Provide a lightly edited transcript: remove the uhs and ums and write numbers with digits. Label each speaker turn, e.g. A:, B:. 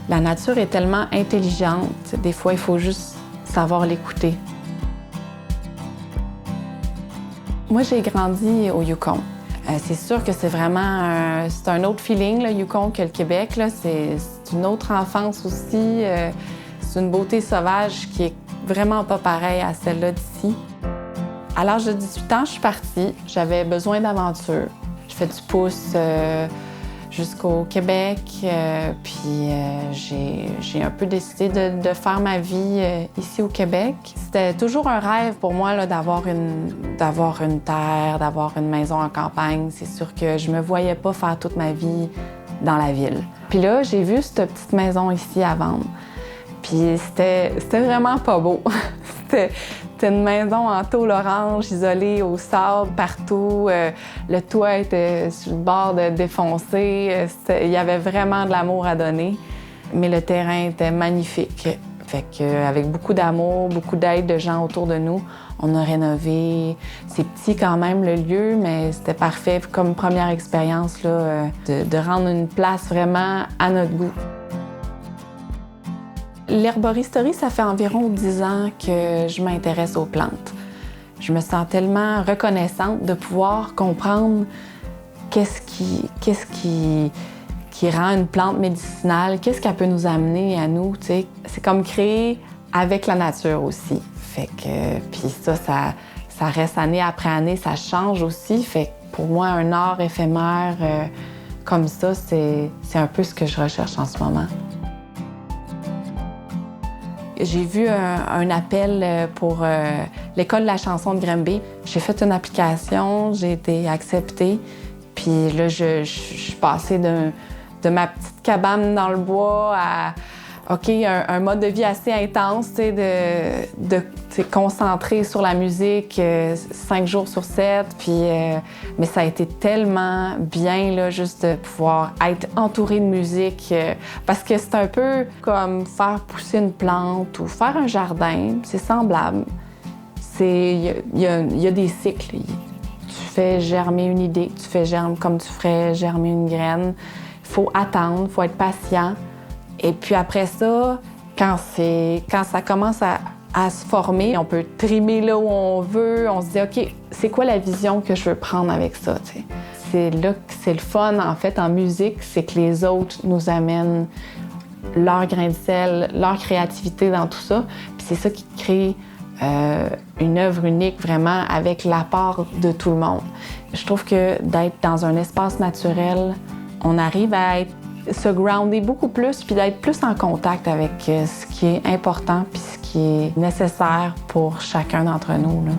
A: La nature est tellement intelligente, des fois, il faut juste savoir l'écouter. Moi, j'ai grandi au Yukon. C'est sûr que c'est vraiment c'est un autre feeling, le Yukon, que le Québec. C'est une autre enfance aussi. C'est une beauté sauvage qui est vraiment pas pareille à celle-là d'ici. À l'âge de 18 ans, je suis partie. J'avais besoin d'aventure. Je fais du pouce jusqu'au Québec. Puis j'ai un peu décidé de faire ma vie ici au Québec. C'était toujours un rêve pour moi là, d'avoir une terre, d'avoir une maison en campagne. C'est sûr que je me voyais pas faire toute ma vie dans la ville. Puis là, j'ai vu cette petite maison ici à vendre. Puis c'était vraiment pas beau. C'était une maison en tôle orange, isolée au sable partout. Le toit était sur le bord de défoncer. Il y avait vraiment de l'amour à donner. Mais le terrain était magnifique. Fait qu'avec beaucoup d'amour, beaucoup d'aide de gens autour de nous, on a rénové. C'est petit quand même, le lieu, mais c'était parfait comme première expérience là, de rendre une place vraiment à notre goût. L'herboristerie, ça fait environ 10 ans que je m'intéresse aux plantes. Je me sens tellement reconnaissante de pouvoir comprendre qu'est-ce qui rend une plante médicinale, qu'est-ce qu'elle peut nous amener à nous, tu sais. C'est comme créer avec la nature aussi. Fait que, puis ça reste année après année, ça change aussi. Fait que pour moi, un art éphémère comme ça, c'est un peu ce que je recherche en ce moment. J'ai vu un appel pour l'École de la chanson de Granby. J'ai fait une application, j'ai été acceptée. Puis là, je suis passée de ma petite cabane dans le bois à un mode de vie assez intense, de concentré sur la musique 5 jours sur 7. Puis, mais ça a été tellement bien, là, juste de pouvoir être entourée de musique. Parce que c'est un peu comme faire pousser une plante ou faire un jardin. C'est semblable. Il y a des cycles. Tu fais germer une idée, tu fais germer comme tu ferais germer une graine. Il faut attendre, il faut être patient. Et puis après ça, quand ça commence à se former, on peut trimer là où on veut. On se dit, OK, c'est quoi la vision que je veux prendre avec ça? T'sais? C'est là que c'est le fun, en fait, en musique, c'est que les autres nous amènent leur grain de sel, leur créativité dans tout ça. Puis c'est ça qui crée une œuvre unique, vraiment, avec l'apport de tout le monde. Je trouve que d'être dans un espace naturel, on arrive à se grounder beaucoup plus puis d'être plus en contact avec ce qui est important puis ce qui est nécessaire pour chacun d'entre nous, là.